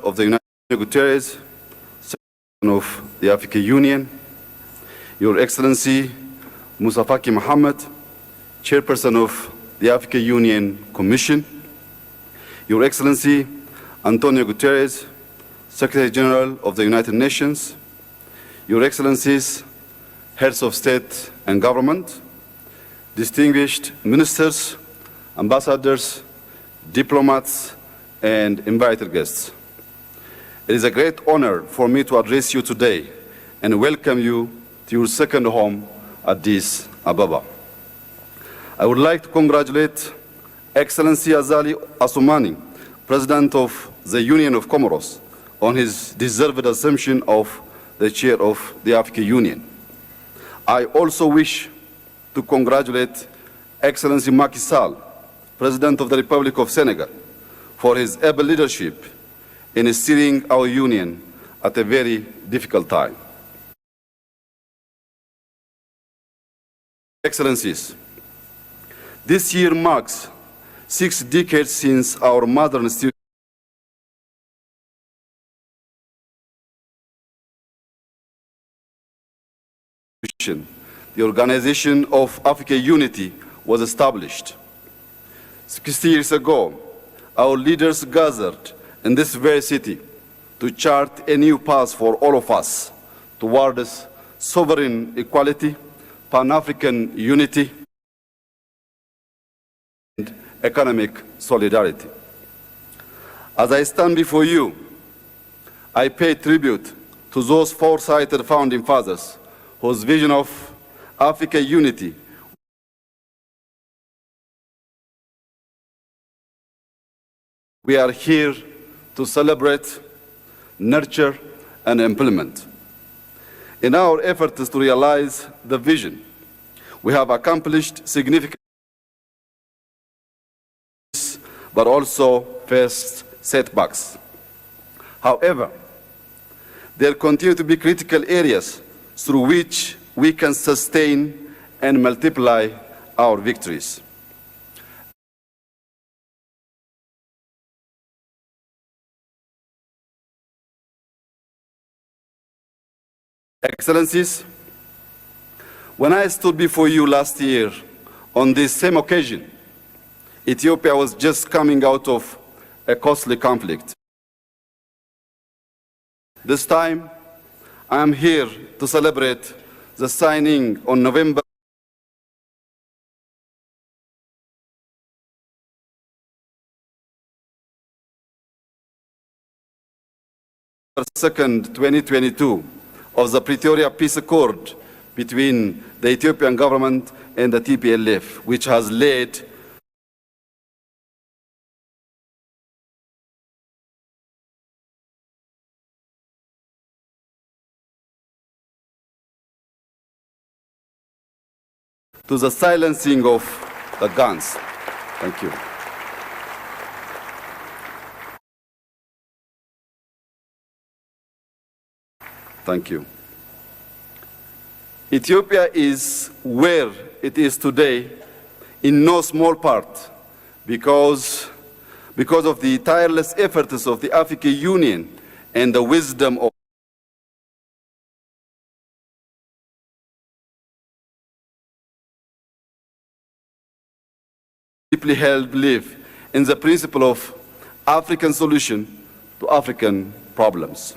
of the United Nations, Guterres, Secretary of the African Union, Your Excellency Musa Faki Mohammed, Chairperson of the African Union Commission, Your Excellency Antonio Guterres, Secretary General of the United Nations, Your Excellencies, Heads of State and Government, distinguished ministers, ambassadors, diplomats, and invited guests. It is a great honor for me to address you today and welcome you to your second home, Addis Ababa. I would like to congratulate Excellency Azali Assoumani, President of the Union of Comoros, on his deserved assumption of the chair of the African Union. I also wish to congratulate Excellency Macky Sall, President of the Republic of Senegal, for his able leadership in steering our union at a very difficult time. Excellencies, this year marks 6 decades since our modern institution, the Organization of African Unity, was established. 60 years ago, our leaders gathered in this very city to chart a new path for all of us towards sovereign equality, Pan-African unity, and economic solidarity. As I stand before you, I pay tribute to those foresighted founding fathers whose vision of African unity we are here to celebrate, nurture, and implement. In our efforts to realize the vision, we have accomplished significant, but also faced setbacks. However, there continue to be critical areas through which we can sustain and multiply our victories. Excellencies, when I stood before you last year on this same occasion, Ethiopia was just coming out of a costly conflict. This time, I am here to celebrate the signing on November 2nd, 2022, of the Pretoria Peace Accord between the Ethiopian government and the TPLF, which has led to the silencing of the guns. Thank you. Thank you. Ethiopia is where it is today in no small part because of the tireless efforts of the African Union and the wisdom of deeply held belief in the principle of African solution to African problems.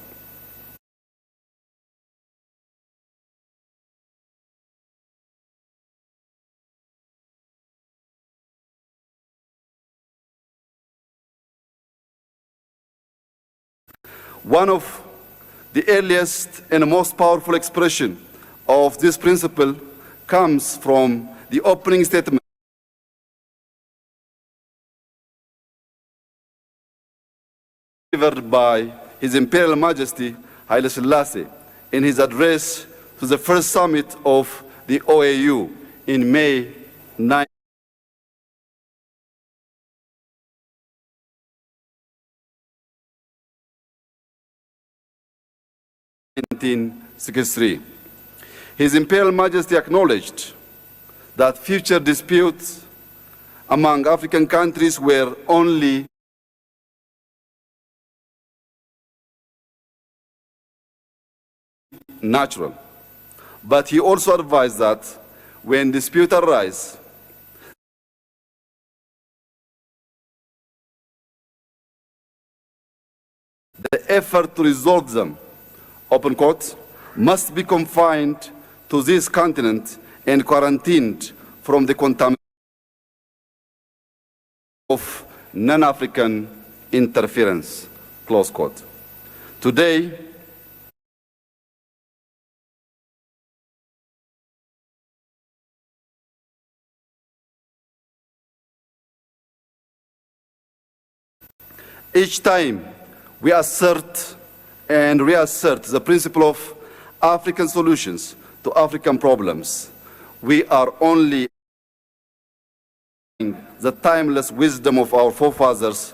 One of the earliest and most powerful expression of this principle comes from the opening statement delivered by His Imperial Majesty Haile Selassie in his address to the first summit of the OAU in May 9. 1963. His Imperial Majesty acknowledged that future disputes among African countries were only natural. But he also advised that when disputes arise, the effort to resolve them, open quote, must be confined to this continent and quarantined from the contamination of non-African interference, close quote. Today, each time we assert and reassert the principle of African solutions to African problems, we are only the timeless wisdom of our forefathers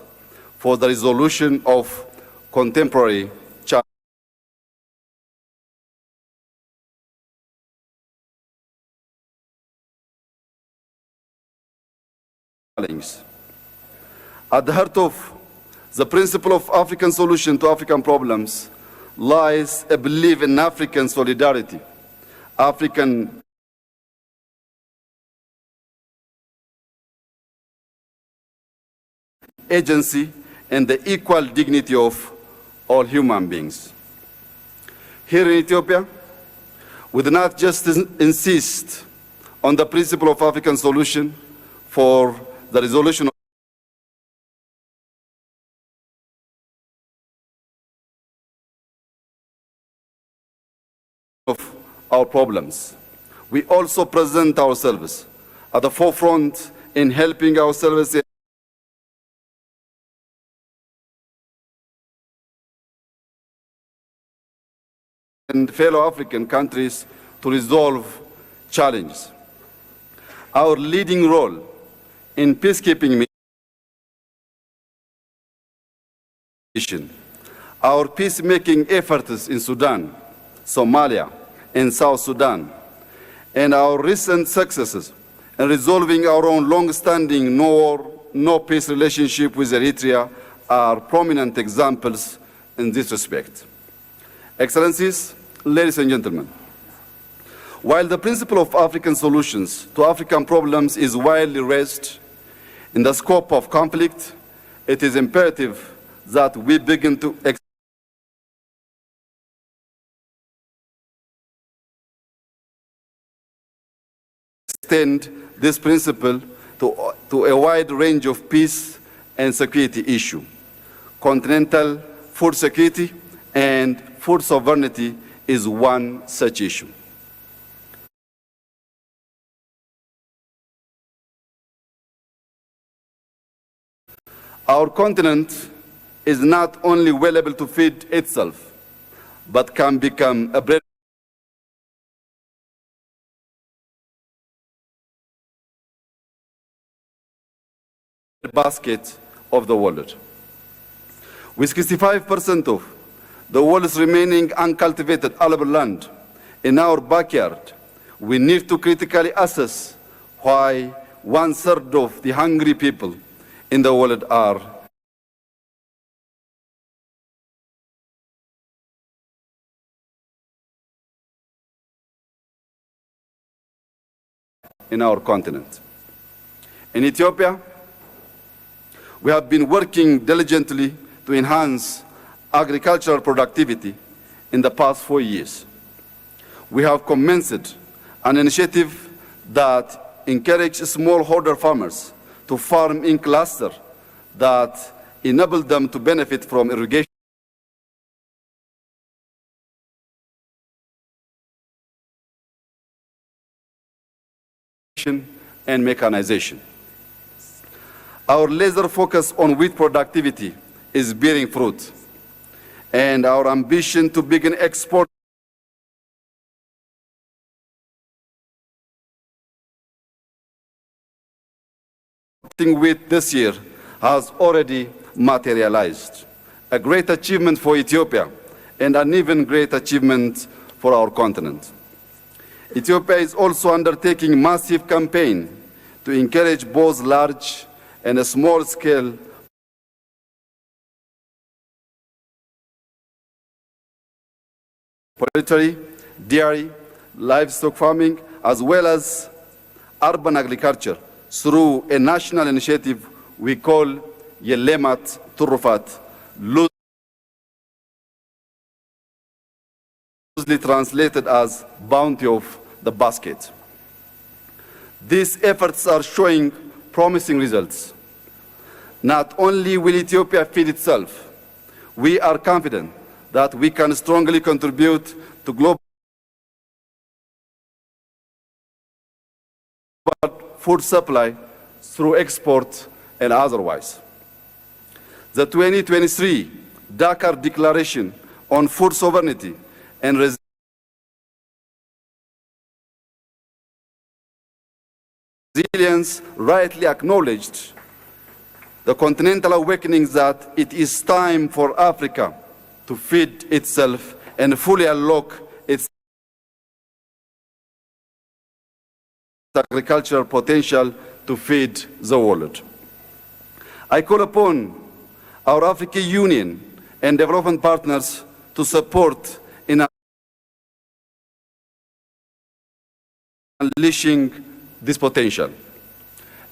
for the resolution of contemporary challenges. At the heart of the principle of African solution to African problems lies a belief in African solidarity, African agency, and the equal dignity of all human beings. Here in Ethiopia, we do not just insist on the principle of African solution for the resolution of our problems. We also present ourselves at the forefront in helping ourselves and fellow African countries to resolve challenges. Our leading role in peacekeeping mission, our peacemaking efforts in Sudan, Somalia, and South Sudan, and our recent successes in resolving our own long-standing no peace relationship with Eritrea are prominent examples in this respect. Excellencies, ladies and gentlemen, while the principle of African solutions to African problems is widely raised in the scope of conflict, it is imperative that we begin to extend this principle to a wide range of peace and security issues. Continental food security and food sovereignty is one such issue. Our continent is not only well able to feed itself, but can become a bread basket of the world. With 65% of the world's remaining uncultivated arable land in our backyard, we need to critically assess why 1/3 of the hungry people in the world are in our continent. In Ethiopia, we have been working diligently to enhance agricultural productivity in the past 4 years. We have commenced an initiative that encourages smallholder farmers to farm in clusters that enable them to benefit from irrigation and mechanization. Our laser focus on wheat productivity is bearing fruit, and our ambition to begin exporting wheat this year has already materialized. A great achievement for Ethiopia and an even great achievement for our continent. Ethiopia is also undertaking massive campaign to encourage both large and small-scale poultry, dairy, livestock farming, as well as urban agriculture through a national initiative we call Yelemat Turufat, loosely translated as bounty of the basket. These efforts are showing promising results. Not only will Ethiopia feed itself, we are confident that we can strongly contribute to global food supply through export and otherwise. The 2023 Dakar Declaration on Food Sovereignty and Resilience rightly acknowledged the continental awakening that it is time for Africa to feed itself and fully unlock its agricultural potential to feed the world. I call upon our African Union and development partners to support in unleashing this potential.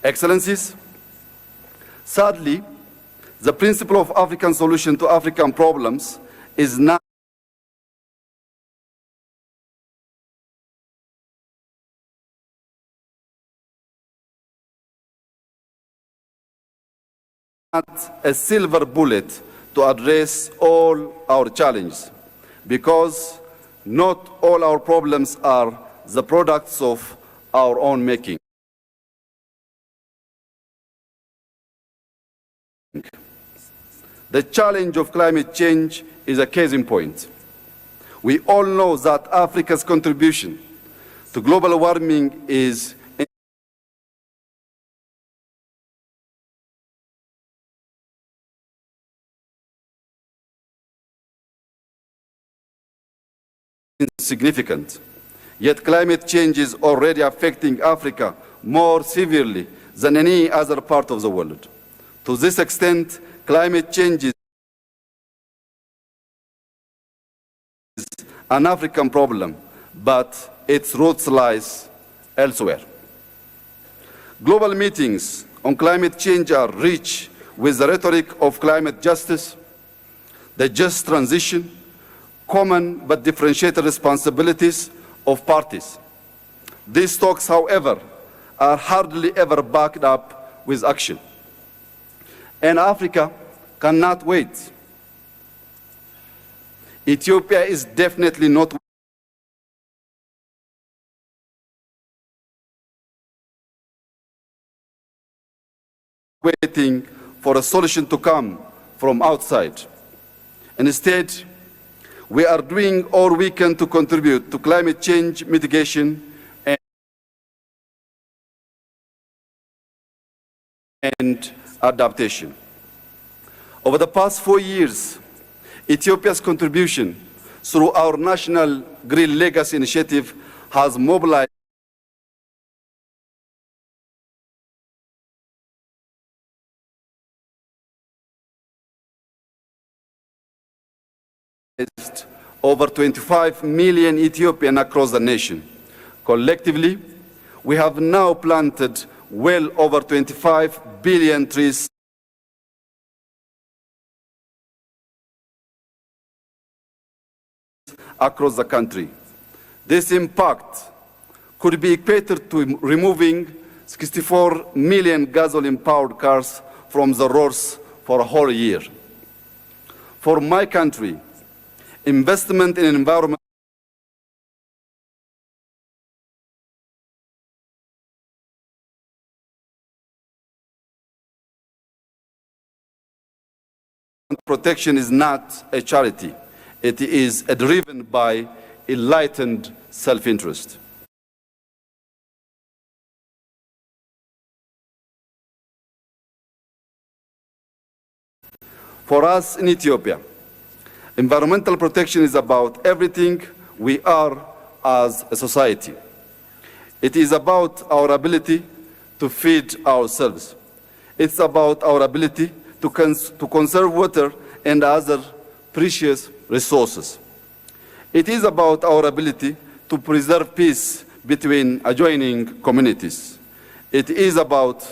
Excellencies, sadly, the principle of African solution to African problems is not a silver bullet to address all our challenges, because not all our problems are the products of our own making. The challenge of climate change is a case in point. We all know that Africa's contribution to global warming is insignificant. Yet climate change is already affecting Africa more severely than any other part of the world. To this extent, climate change is an African problem, but its roots lies elsewhere. Global meetings on climate change are rich with the rhetoric of climate justice, the just transition, common but differentiated responsibilities of parties. These talks, however, are hardly ever backed up with action. And Africa cannot wait. Ethiopia is definitely not waiting for a solution to come from outside. Instead, we are doing all we can to contribute to climate change mitigation and adaptation. Over the past 4 years, Ethiopia's contribution through our National Green Legacy Initiative has mobilized over 25 million Ethiopians across the nation. Collectively, we have now planted well over 25 billion trees across the country. This impact could be equated to removing 64 million gasoline-powered cars from the roads for a whole year. For my country, investment in environment protection is not a charity. It is driven by enlightened self-interest. For us in Ethiopia, environmental protection is about everything we are as a society. It is about our ability to feed ourselves. It's about our ability to conserve water and other precious resources. It is about our ability to preserve peace between adjoining communities. It is about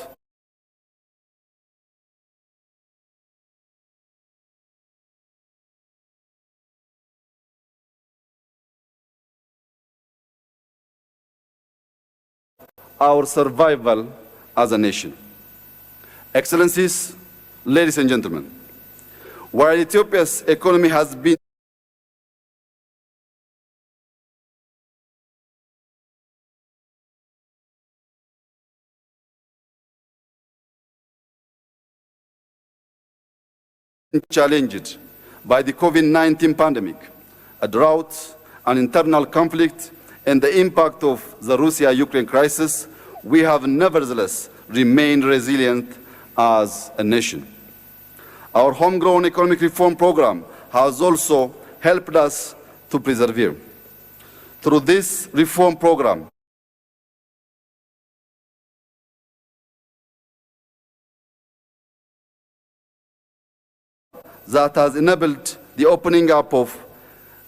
our survival as a nation. Excellencies, ladies and gentlemen, while Ethiopia's economy has been challenged by the COVID-19 pandemic, a drought, an internal conflict, and the impact of the Russia-Ukraine crisis, we have nevertheless remained resilient as a nation. Our homegrown economic reform program has also helped us to persevere. Through this reform program, that has enabled the opening up of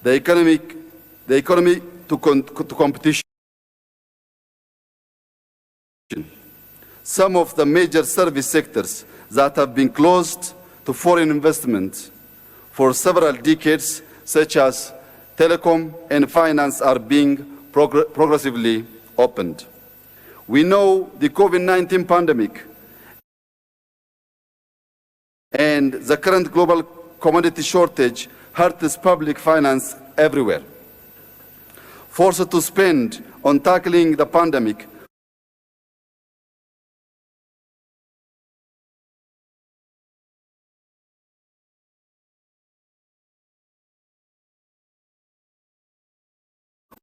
the economy to competition. Some of the major service sectors that have been closed to foreign investment for several decades, such as telecom and finance, are being progressively opened. We know the COVID-19 pandemic and the current global commodity shortage hurts public finance everywhere. Forced to spend on tackling the pandemic,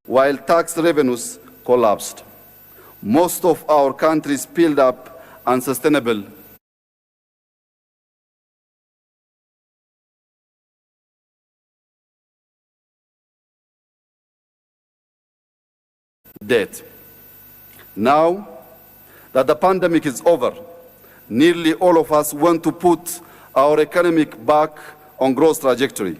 while tax revenues collapsed. Most of our countries piled up unsustainable debt. Now that the pandemic is over, nearly all of us want to put our economy back on growth trajectory.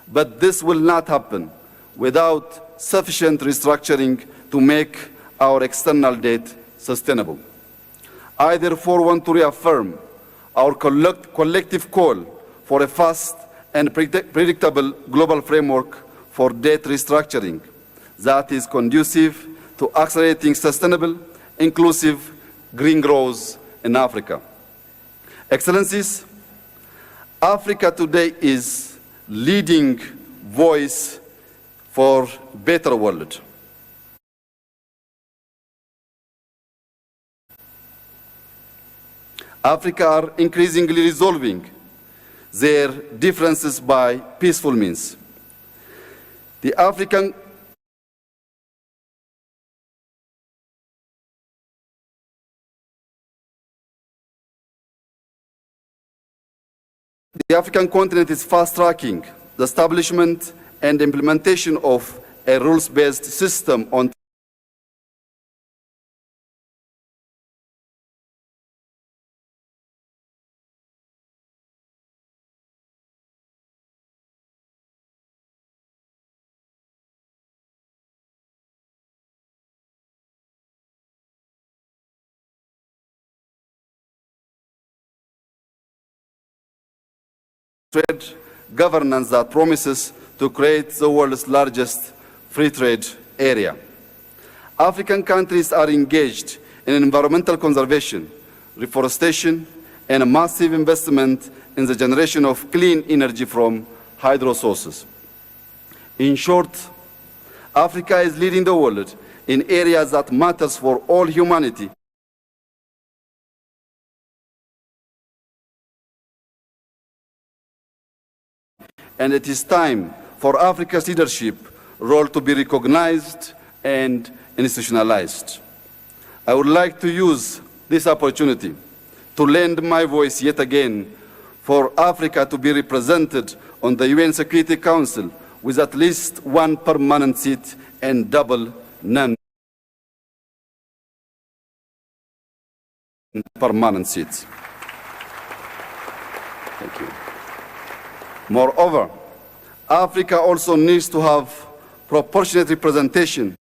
But this will not happen without sufficient restructuring to make our external debt sustainable. I therefore want to reaffirm our collective call for a fast and predictable global framework for debt restructuring that is conducive to accelerating sustainable, inclusive green growth in Africa. Excellencies, Africa today is leading voice for a better world. Africa are increasingly resolving their differences by peaceful means. The African continent is fast-tracking the establishment and implementation of a rules-based system on trade governance that promises to create the world's largest free trade area. African countries are engaged in environmental conservation, reforestation, and a massive investment in the generation of clean energy from hydro sources. In short, Africa is leading the world in areas that matter for all humanity. And it is time for Africa's leadership role to be recognized and institutionalized. I would like to use this opportunity to lend my voice yet again for Africa to be represented on the UN Security Council with at least one permanent seat and double non-permanent seats. Thank you. Moreover, Africa also needs to have proportionate representation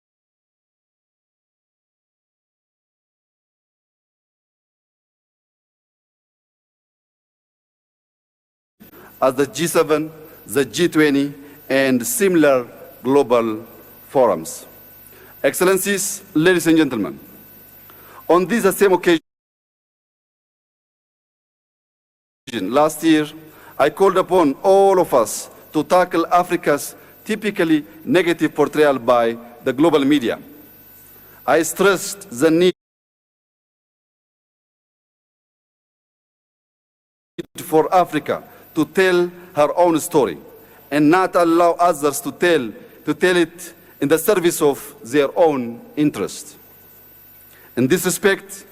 at the G7, the G20, and similar global forums. Excellencies, ladies and gentlemen, on this same occasion, last year, I called upon all of us to tackle Africa's typically negative portrayal by the global media. I stressed the need for Africa to tell her own story and not allow others to tell it in the service of their own interest. In this respect,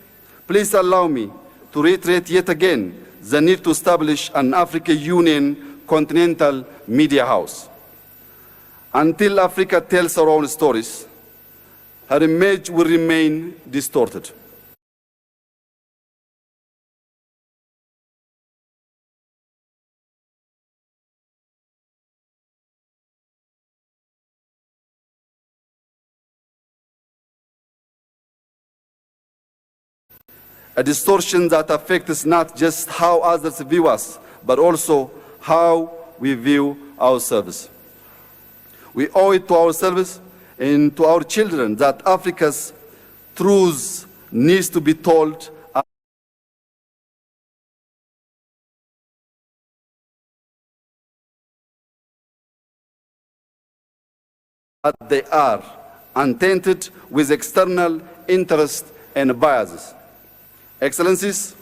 please allow me to reiterate yet again the need to establish an African Union continental media house. Until Africa tells her own stories, her image will remain distorted. A distortion that affects not just how others view us, but also how we view ourselves. We owe it to ourselves and to our children that Africa's truth needs to be told as they are, untainted with external interest and biases. Excellencies,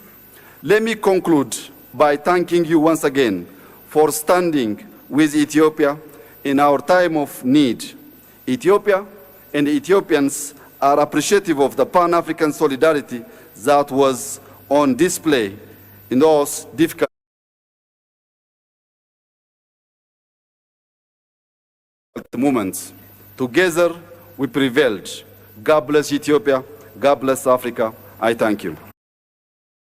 let me conclude by thanking you once again for standing with Ethiopia in our time of need. Ethiopia and Ethiopians are appreciative of the Pan-African solidarity that was on display in those difficult moments. Together we prevailed. God bless Ethiopia. God bless Africa. I thank you.